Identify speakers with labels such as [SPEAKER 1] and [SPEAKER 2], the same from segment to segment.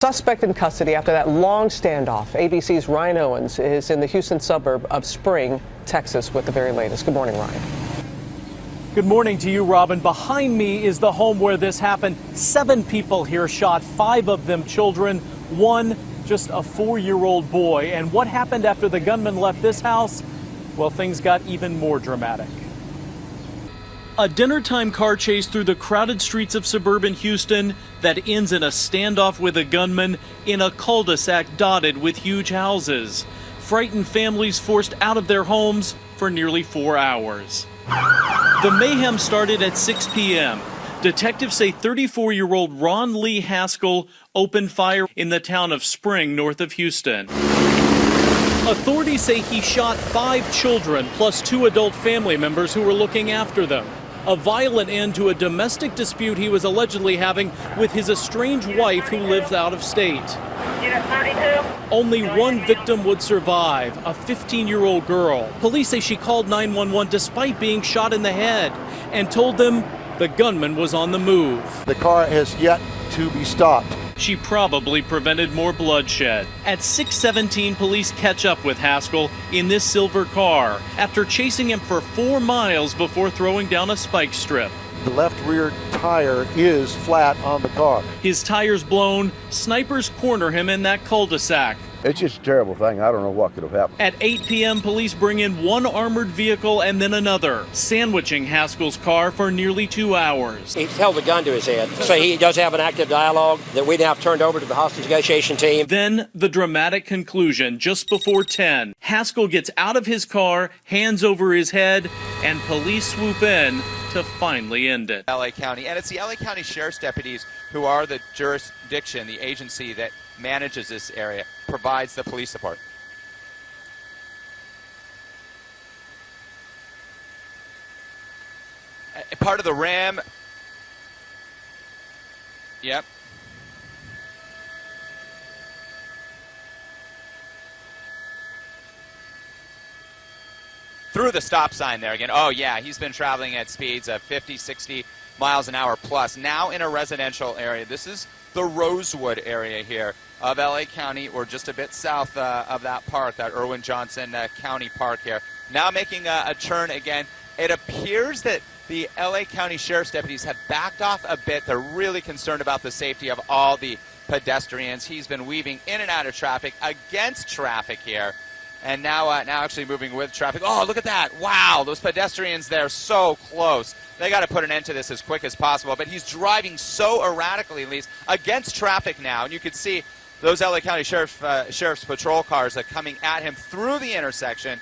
[SPEAKER 1] Suspect in custody after that long standoff. ABC's Ryan Owens is in the Houston suburb of Spring, Texas, with the very latest. Good morning, Ryan.
[SPEAKER 2] Good morning to you, Robin. Behind me is the home where this happened. 7 people here shot, 5 of them children, 1 just a 4-year-old boy. And what happened after the gunman left this house? Well, things got even more dramatic. A dinner-time car chase through the crowded streets of suburban Houston that ends in a standoff with a gunman in a cul-de-sac dotted with huge houses. Frightened families forced out of their homes for nearly 4 hours. The mayhem started at 6 p.m. Detectives say 34-year-old Ron Lee Haskell opened fire in the town of Spring, north of Houston. Authorities say he shot 5 children plus 2 adult family members who were looking after them. A violent end to a domestic dispute he was allegedly having with his estranged wife who lives out of state. Only 1 victim would survive, a 15-year-old girl. Police say she called 911 despite being shot in the head and told them the gunman was on the move.
[SPEAKER 3] The car has yet to be stopped.
[SPEAKER 2] She probably prevented more bloodshed. At 6:17, police catch up with Haskell in this silver car after chasing him for 4 miles before throwing down a spike strip.
[SPEAKER 3] The left rear tire is flat on the car.
[SPEAKER 2] His tires blown, snipers corner him in that cul-de-sac.
[SPEAKER 4] It's just a terrible thing. I don't know what could have happened.
[SPEAKER 2] At 8 p.m., police bring in 1 armored vehicle and then another, sandwiching Haskell's car for nearly 2 hours.
[SPEAKER 5] He's held a gun to his head, so he does have an active dialogue that we now have turned over to the hostage negotiation team.
[SPEAKER 2] Then the dramatic conclusion just before 10. Haskell gets out of his car, hands over his head, and police swoop in to finally end it.
[SPEAKER 6] LA County, and it's the LA County Sheriff's deputies who are the jurisdiction, the agency that manages this area, provides the police support. Part of the RAM. Yep. Through the stop sign there again. Oh yeah, he's been traveling at speeds of 50, 60 miles an hour plus. Now in a residential area. This is the Rosewood area here of LA County, or just a bit south of that park, that Irwin Johnson County Park here. Now making a turn again. It appears that the LA County Sheriff's deputies have backed off a bit. They're really concerned about the safety of all the pedestrians. He's been weaving in and out of traffic, against traffic here. And now actually moving with traffic. Oh, look at that. Wow, those pedestrians there so close. They got to put an end to this as quick as possible. But he's driving so erratically, at least, against traffic now. And you can see those LA County Sheriff's patrol cars are coming at him through the intersection.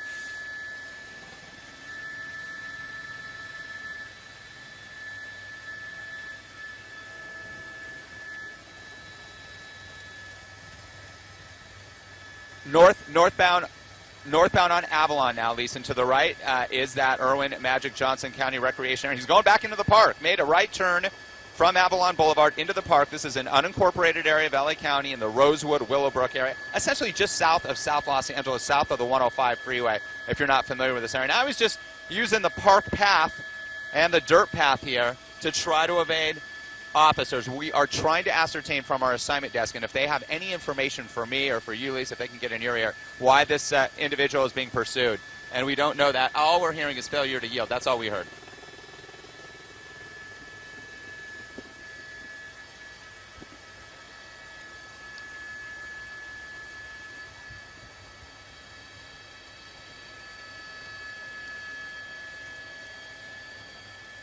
[SPEAKER 6] Northbound on Avalon now, Lisa. To the right is that Irwin Magic Johnson County Recreation Area. He's going back into the park. Made a right turn from Avalon Boulevard into the park. This is an unincorporated area of LA County in the Rosewood, Willowbrook area, essentially just south of South Los Angeles, south of the 105 freeway, if you're not familiar with this area. Now he's just using the park path and the dirt path here to try to evade officers. We are trying to ascertain from our assignment desk, and if they have any information for me or for you, Lisa, if they can get in your ear, why this individual is being pursued. And we don't know that. All we're hearing is failure to yield. That's all we heard.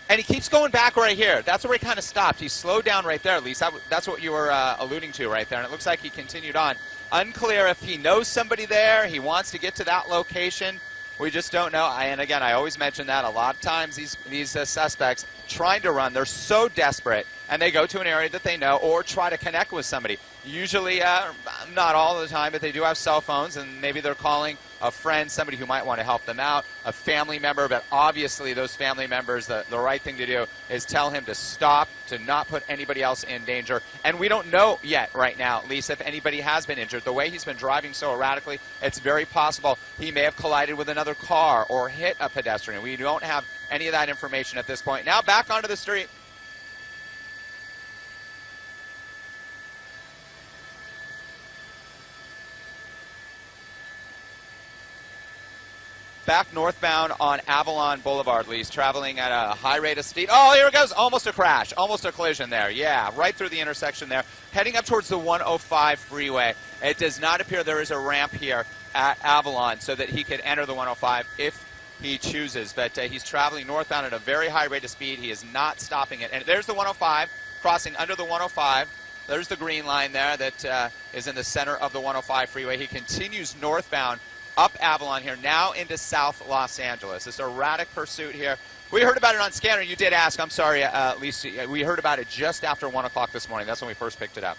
[SPEAKER 6] And he keeps going back right here. That's where he kind of stopped. He slowed down right there, at least. That's what you were alluding to right there. And it looks like he continued on. Unclear if he knows somebody there. He wants to get to that location. We just don't know. And again, I always mention that a lot of times these suspects trying to run, they're so desperate, and they go to an area that they know or try to connect with somebody. Usually, not all the time, but they do have cell phones, and maybe they're calling a friend, somebody who might want to help them out, a family member, but obviously those family members, the right thing to do is tell him to stop, to not put anybody else in danger. And we don't know yet right now, Lisa, if anybody has been injured. The way he's been driving so erratically, it's very possible he may have collided with another car or hit a pedestrian. We don't have any of that information at this point. Now back onto the street. back northbound on Avalon Boulevard, Lise, traveling at a high rate of speed. Oh, here it goes. Almost a crash. Almost a collision there. Yeah, right through the intersection there. Heading up towards the 105 freeway. It does not appear there is a ramp here at Avalon so that he could enter the 105 if he chooses. But he's traveling northbound at a very high rate of speed. He is not stopping it. And there's the 105, crossing under the 105. There's the green line there that is in the center of the 105 freeway. He continues northbound up Avalon here, now into South Los Angeles. This erratic pursuit here. We heard about it on Scanner. You did ask. I'm sorry, Lisa. We heard about it just after 1 o'clock this morning. That's when we first picked it up.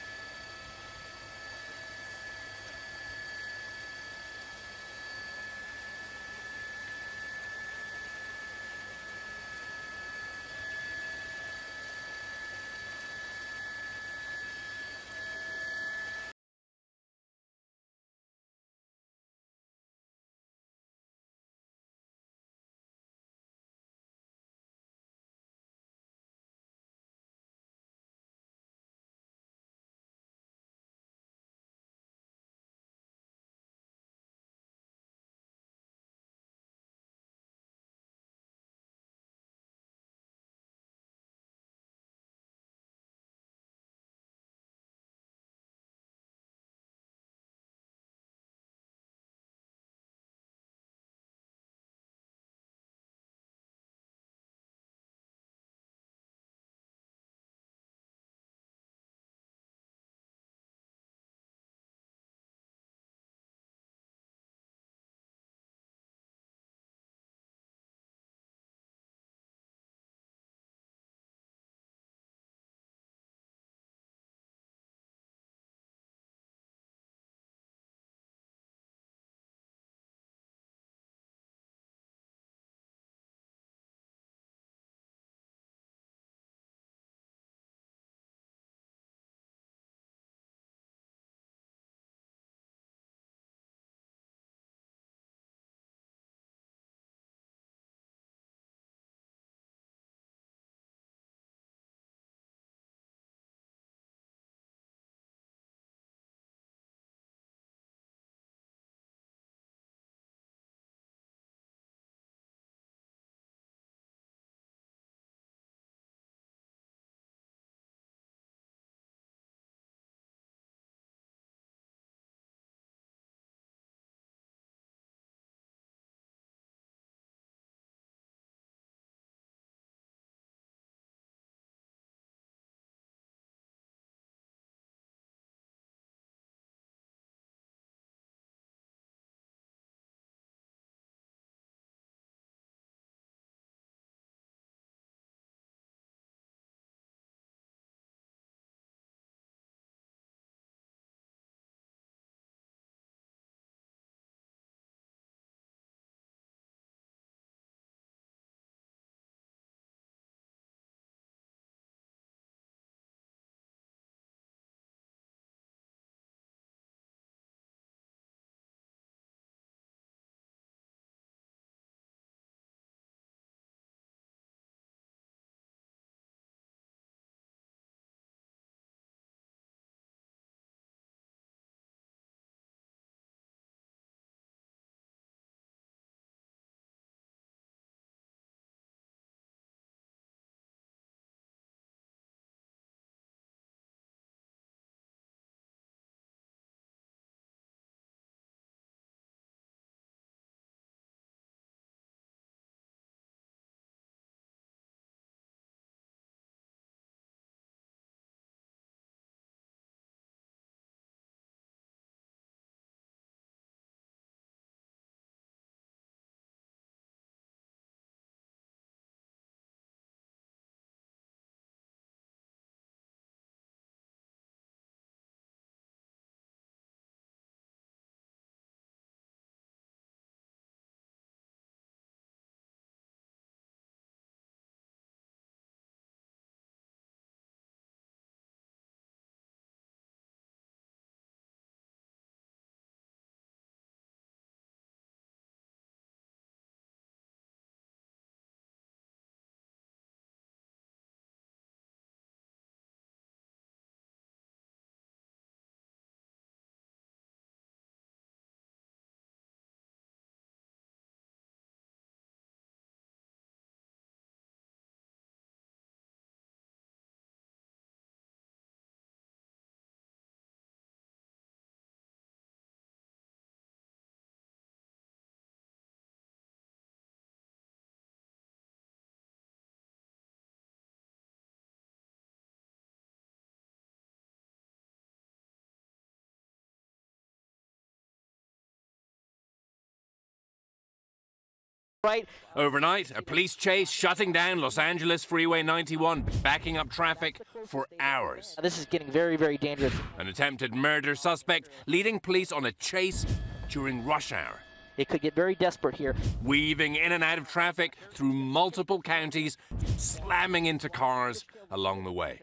[SPEAKER 7] right.
[SPEAKER 8] Overnight, a police chase shutting down Los Angeles Freeway 91, backing up traffic for hours.
[SPEAKER 7] This is getting very, very dangerous.
[SPEAKER 8] An attempted murder suspect leading police on a chase during rush hour.
[SPEAKER 7] It could get very desperate here.
[SPEAKER 8] Weaving in and out of traffic through multiple counties, slamming into cars along the way.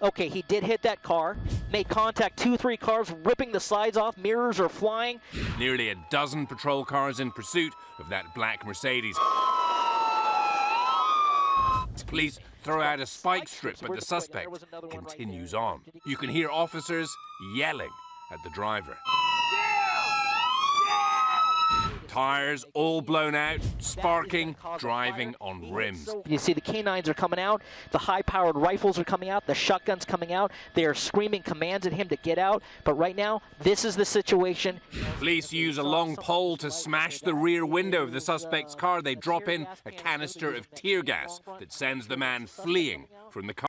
[SPEAKER 7] Okay, he did hit that car, made contact 2-3 cars, ripping the sides off, mirrors are flying.
[SPEAKER 8] Nearly a dozen patrol cars in pursuit of that black Mercedes. Police throw out a spike strip, but the suspect continues on. You can hear officers yelling at the driver. Tires all blown out, sparking, driving on rims.
[SPEAKER 7] You see the canines are coming out, the high-powered rifles are coming out, the shotgun's coming out. They are screaming commands at him to get out. But right now, this is the situation.
[SPEAKER 8] Police use a long pole to smash the rear window of the suspect's car. They drop in a canister of tear gas that sends the man fleeing from the car.